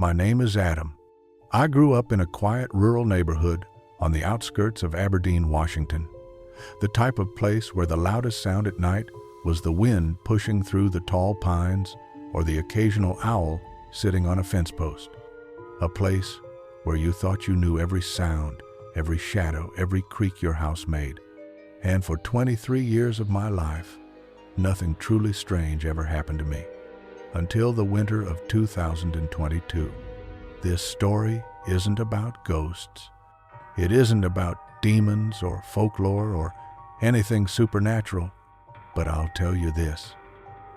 My name is Adam. I grew up in a quiet rural neighborhood on the outskirts of Aberdeen, Washington. The type of place where the loudest sound at night was the wind pushing through the tall pines or the occasional owl sitting on a fence post. A place where you thought you knew every sound, every shadow, every creak your house made. And for 23 years of my life, nothing truly strange ever happened to me. Until the winter of 2022. This story isn't about ghosts. It isn't about demons or folklore or anything supernatural. But I'll tell you this.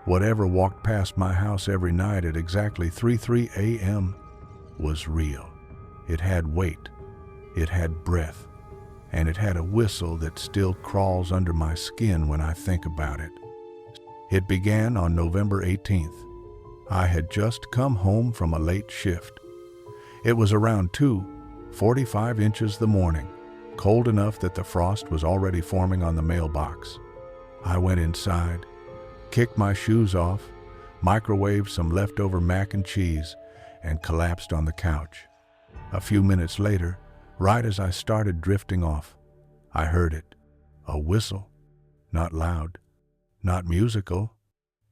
Whatever walked past my house every night at exactly 3:03 a.m. was real. It had weight, it had breath, and it had a whistle that still crawls under my skin when I think about it. It began on November 18th. I had just come home from a late shift. It was around 2:45 inches the morning, cold enough that the frost was already forming on the mailbox. I went inside, kicked my shoes off, microwaved some leftover mac and cheese, and collapsed on the couch. A few minutes later, right as I started drifting off, I heard it. A whistle. Not loud, not musical,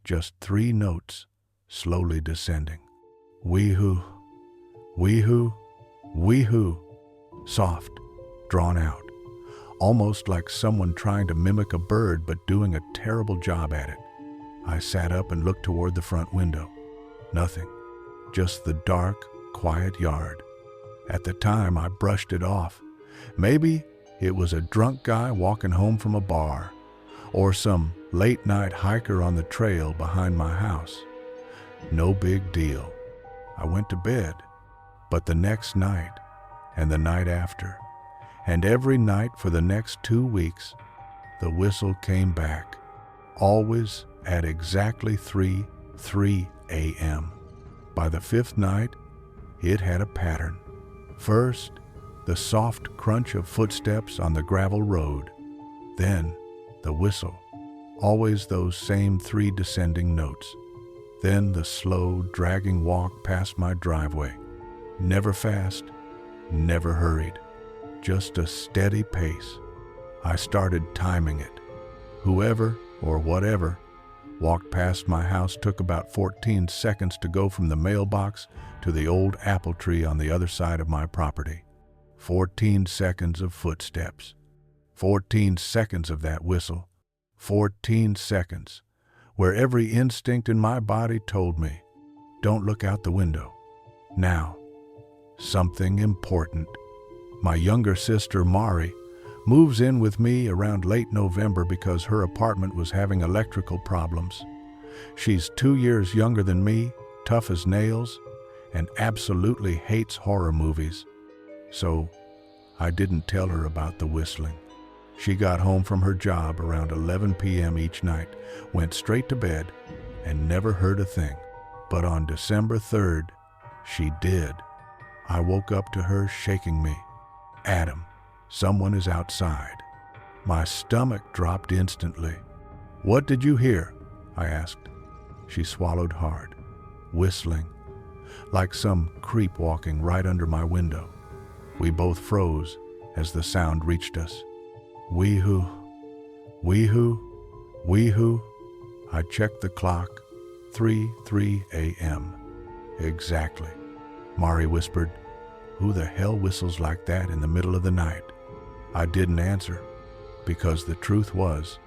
just 3 notes, slowly descending. Wee-hoo, wee-hoo, wee-hoo. Soft, drawn out, almost like someone trying to mimic a bird but doing a terrible job at it. I sat up and looked toward the front window. Nothing, just the dark, quiet yard. At the time, I brushed it off. Maybe it was a drunk guy walking home from a bar, or some late-night hiker on the trail behind my house. No big deal. I went to bed, but the next night, and the night after, and every night for the next 2 weeks, the whistle came back, always at exactly 3:03 a.m. By the 5th night, it had a pattern. First, the soft crunch of footsteps on the gravel road. Then, the whistle, always those same 3 descending notes. Then the slow, dragging walk past my driveway. Never fast, never hurried. Just a steady pace. I started timing it. Whoever or whatever walked past my house took about 14 seconds to go from the mailbox to the old apple tree on the other side of my property. 14 seconds of footsteps. 14 seconds of that whistle. 14 seconds, where every instinct in my body told me, don't look out the window. Now, something important. My younger sister, Mari, moves in with me around late November because her apartment was having electrical problems. She's 2 years younger than me, tough as nails, and absolutely hates horror movies. So, I didn't tell her about the whistling. She got home from her job around 11 p.m. each night, went straight to bed, and never heard a thing. But on December 3rd, she did. I woke up to her shaking me. Adam, someone is outside. My stomach dropped instantly. What did you hear? I asked. She swallowed hard, whistling, like some creep walking right under my window. We both froze as the sound reached us. Wee-hoo, wee-hoo, wee-hoo. I checked the clock. 3:03 a.m. Exactly. Mari whispered, who the hell whistles like that in the middle of the night? I didn't answer, because the truth was,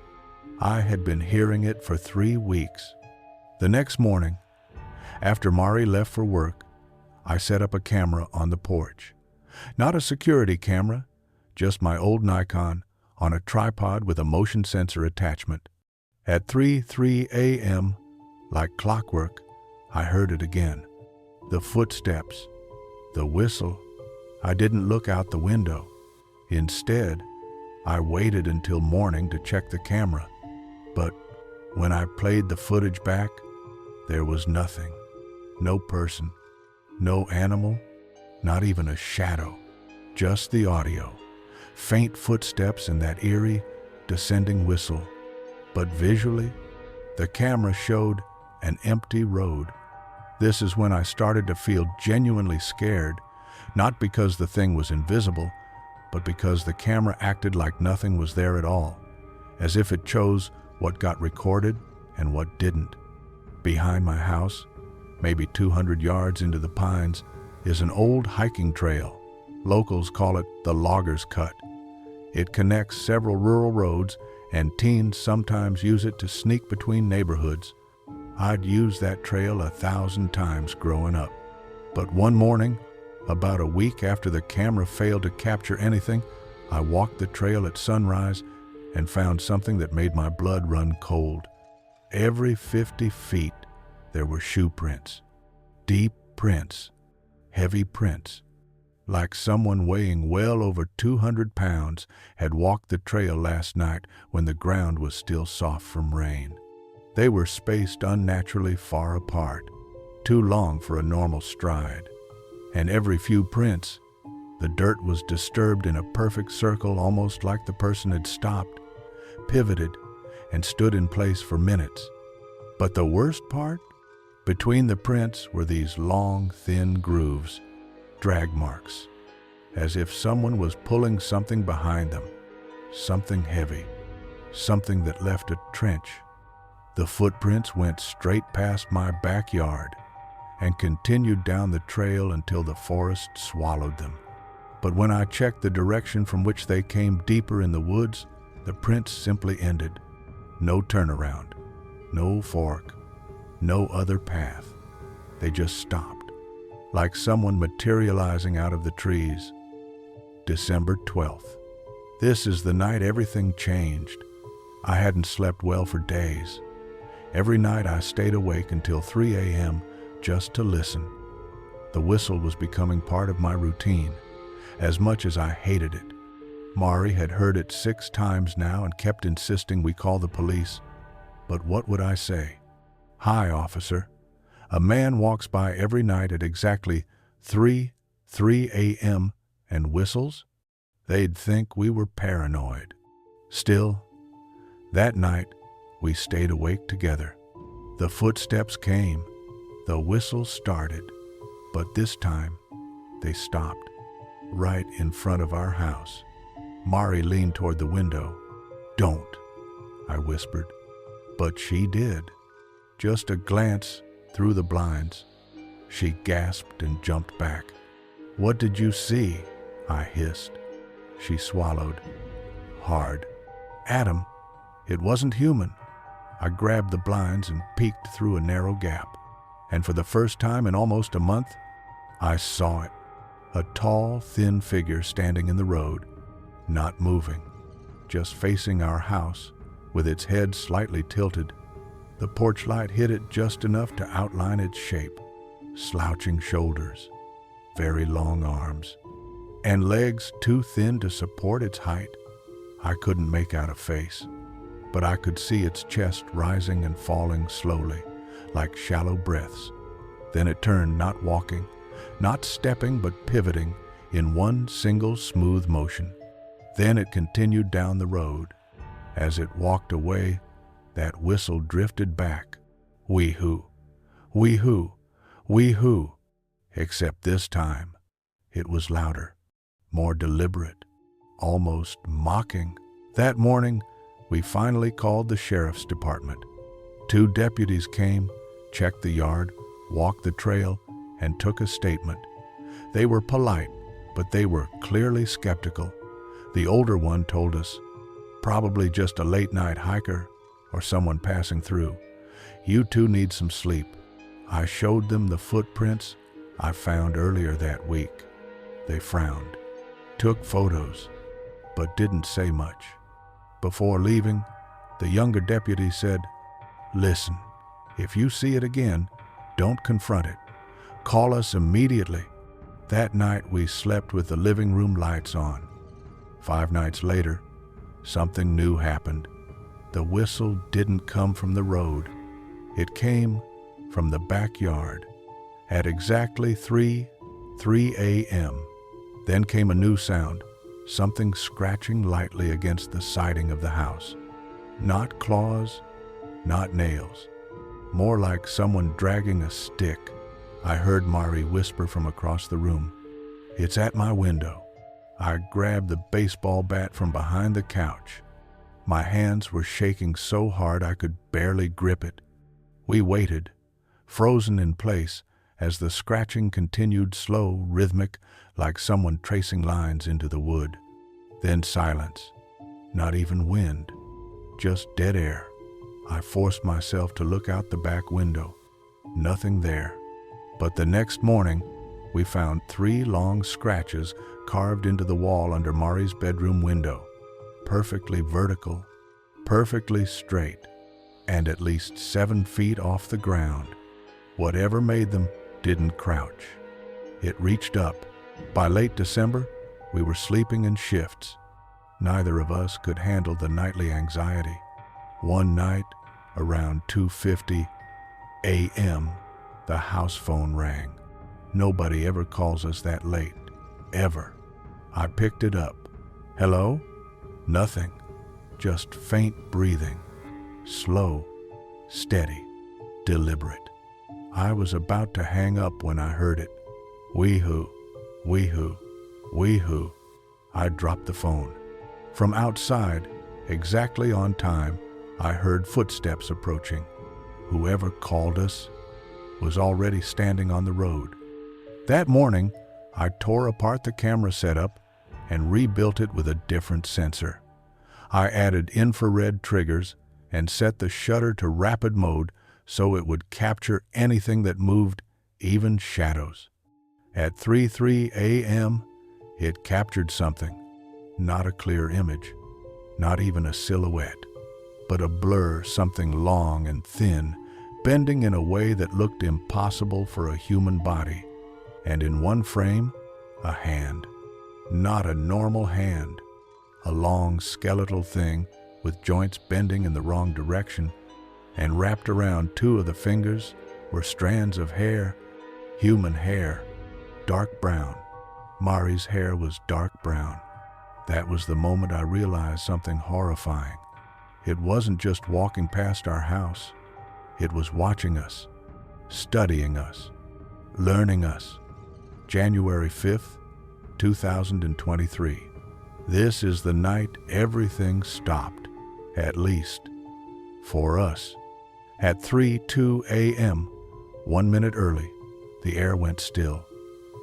I had been hearing it for 3 weeks. The next morning, after Mari left for work, I set up a camera on the porch. Not a security camera, just my old Nikon on a tripod with a motion sensor attachment. At 3:03 a.m., like clockwork, I heard it again. The footsteps, the whistle. I didn't look out the window. Instead, I waited until morning to check the camera. But when I played the footage back, there was nothing. No person, no animal, not even a shadow. Just the audio. Faint footsteps and that eerie, descending whistle. But visually, the camera showed an empty road. This is when I started to feel genuinely scared, not because the thing was invisible, but because the camera acted like nothing was there at all, as if it chose what got recorded and what didn't. Behind my house, maybe 200 yards into the pines, is an old hiking trail. Locals call it the Loggers Cut. It connects several rural roads, and teens sometimes use it to sneak between neighborhoods. I'd used that trail 1,000 times growing up. But one morning, about a week after the camera failed to capture anything, I walked the trail at sunrise and found something that made my blood run cold. Every 50 feet, there were shoe prints. Deep prints. Heavy prints. Like someone weighing well over 200 pounds had walked the trail last night when the ground was still soft from rain. They were spaced unnaturally far apart, too long for a normal stride. And every few prints, the dirt was disturbed in a perfect circle, almost like the person had stopped, pivoted, and stood in place for minutes. But the worst part? Between the prints were these long, thin grooves, drag marks, as if someone was pulling something behind them, something heavy, something that left a trench. The footprints went straight past my backyard and continued down the trail until the forest swallowed them. But when I checked the direction from which they came deeper in the woods, the prints simply ended. No turnaround, no fork, no other path. They just stopped, like someone materializing out of the trees. December 12th. This is the night everything changed. I hadn't slept well for days. Every night I stayed awake until 3 a.m. just to listen. The whistle was becoming part of my routine, as much as I hated it. Mari had heard it 6 times now and kept insisting we call the police. But what would I say? "Hi, officer. A man walks by every night at exactly 3 a.m. and whistles?" They'd think we were paranoid. Still, that night, we stayed awake together. The footsteps came, the whistle started, but this time, they stopped, right in front of our house. Mari leaned toward the window. "Don't," I whispered. But she did. Just a glance through the blinds. She gasped and jumped back. "What did you see?" I hissed. She swallowed, hard. "Adam, it wasn't human." I grabbed the blinds and peeked through a narrow gap. And for the first time in almost a month, I saw it. A tall, thin figure standing in the road, not moving, just facing our house, with its head slightly tilted. The porch light hit it just enough to outline its shape. Slouching shoulders, very long arms, and legs too thin to support its height. I couldn't make out a face, but I could see its chest rising and falling slowly, like shallow breaths. Then it turned, not walking, not stepping, but pivoting in one single smooth motion. Then it continued down the road. As it walked away, that whistle drifted back. Wee-hoo, wee-hoo, wee-hoo. Except this time, it was louder, more deliberate, almost mocking. That morning, we finally called the sheriff's department. 2 deputies came, checked the yard, walked the trail, and took a statement. They were polite, but they were clearly skeptical. The older one told us, "Probably just a late-night hiker or someone passing through. You two need some sleep." I showed them the footprints I found earlier that week. They frowned, took photos, but didn't say much. Before leaving, the younger deputy said, "Listen, if you see it again, don't confront it. Call us immediately." That night we slept with the living room lights on. 5 nights later, something new happened. The whistle didn't come from the road. It came from the backyard at exactly 3 a.m. Then came a new sound, something scratching lightly against the siding of the house. Not claws, not nails, more like someone dragging a stick. I heard Mari whisper from across the room. "It's at my window." I grabbed the baseball bat from behind the couch. My hands were shaking so hard I could barely grip it. We waited, frozen in place, as the scratching continued, slow, rhythmic, like someone tracing lines into the wood. Then silence. Not even wind. Just dead air. I forced myself to look out the back window. Nothing there. But the next morning, we found 3 long scratches carved into the wall under Mari's bedroom window. Perfectly vertical, perfectly straight, and at least 7 feet off the ground. Whatever made them didn't crouch. It reached up. By late December, we were sleeping in shifts. Neither of us could handle the nightly anxiety. One night, around 2:50 a.m., the house phone rang. Nobody ever calls us that late, ever. I picked it up. "Hello?" Nothing. Just faint breathing. Slow, steady, deliberate. I was about to hang up when I heard it. Wee-hoo, wee-hoo, wee-hoo. I dropped the phone. From outside, exactly on time, I heard footsteps approaching. Whoever called us was already standing on the road. That morning, I tore apart the camera setup and rebuilt it with a different sensor. I added infrared triggers and set the shutter to rapid mode so it would capture anything that moved, even shadows. At 3:03 a.m., it captured something. Not a clear image, not even a silhouette, but a blur, something long and thin, bending in a way that looked impossible for a human body. And in one frame, a hand. Not a normal hand. A long skeletal thing with joints bending in the wrong direction, and wrapped around 2 of the fingers were strands of hair, human hair, dark brown. Mari's hair was dark brown. That was the moment I realized something horrifying. It wasn't just walking past our house. It was watching us, studying us, learning us. January 5th, 2023. This is the night everything stopped, at least for us. At 3:02 a.m., 1 minute early, the air went still.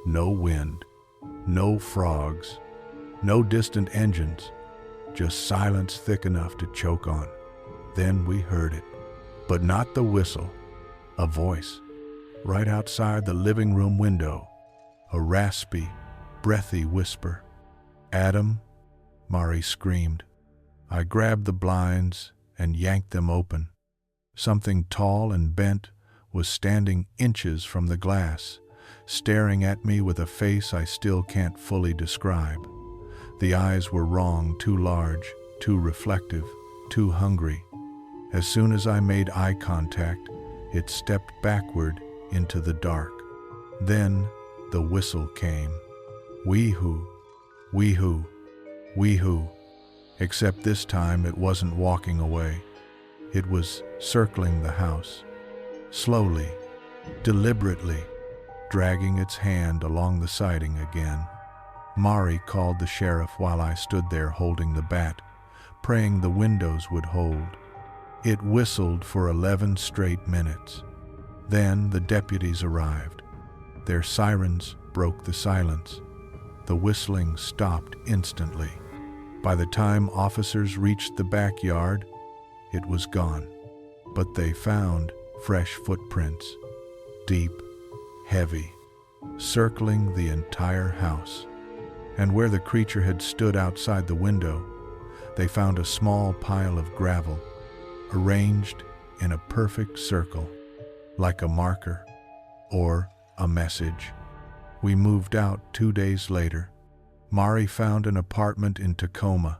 No wind, no frogs, no distant engines, just silence thick enough to choke on. Then we heard it, but not the whistle, a voice, right outside the living room window, a raspy, breathy whisper. "Adam," Mari screamed. I grabbed the blinds and yanked them open. Something tall and bent was standing inches from the glass, staring at me with a face I still can't fully describe. The eyes were wrong, too large, too reflective, too hungry. As soon as I made eye contact, it stepped backward into the dark. Then the whistle came. Wee-hoo, wee-hoo, wee-hoo. Except this time it wasn't walking away. It was circling the house, slowly, deliberately, dragging its hand along the siding again. Mari called the sheriff while I stood there holding the bat, praying the windows would hold. It whistled for 11 straight minutes. Then the deputies arrived. Their sirens broke the silence. The whistling stopped instantly. By the time officers reached the backyard, it was gone. But they found fresh footprints, deep, heavy, circling the entire house. And where the creature had stood outside the window, they found a small pile of gravel, arranged in a perfect circle, like a marker or a message. We moved out 2 days later. Mari found an apartment in Tacoma.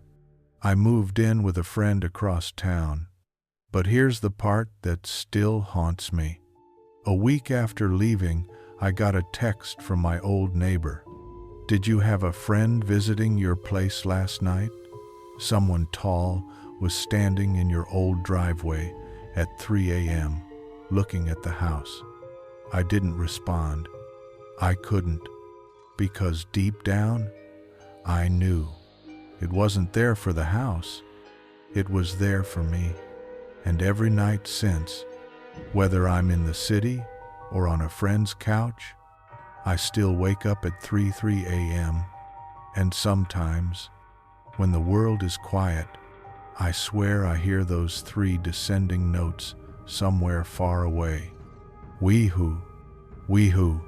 I moved in with a friend across town. But here's the part that still haunts me. A week after leaving, I got a text from my old neighbor. "Did you have a friend visiting your place last night? Someone tall was standing in your old driveway at 3 a.m., looking at the house. I didn't respond. I couldn't, because deep down, I knew it wasn't there for the house. It was there for me. And every night since, whether I'm in the city or on a friend's couch, I still wake up at 3 a.m. And sometimes, when the world is quiet, I swear I hear those 3 descending notes somewhere far away. Wee-hoo, wee-hoo,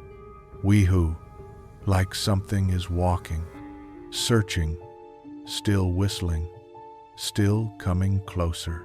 wee-hoo, like something is walking, searching, still whistling, still coming closer.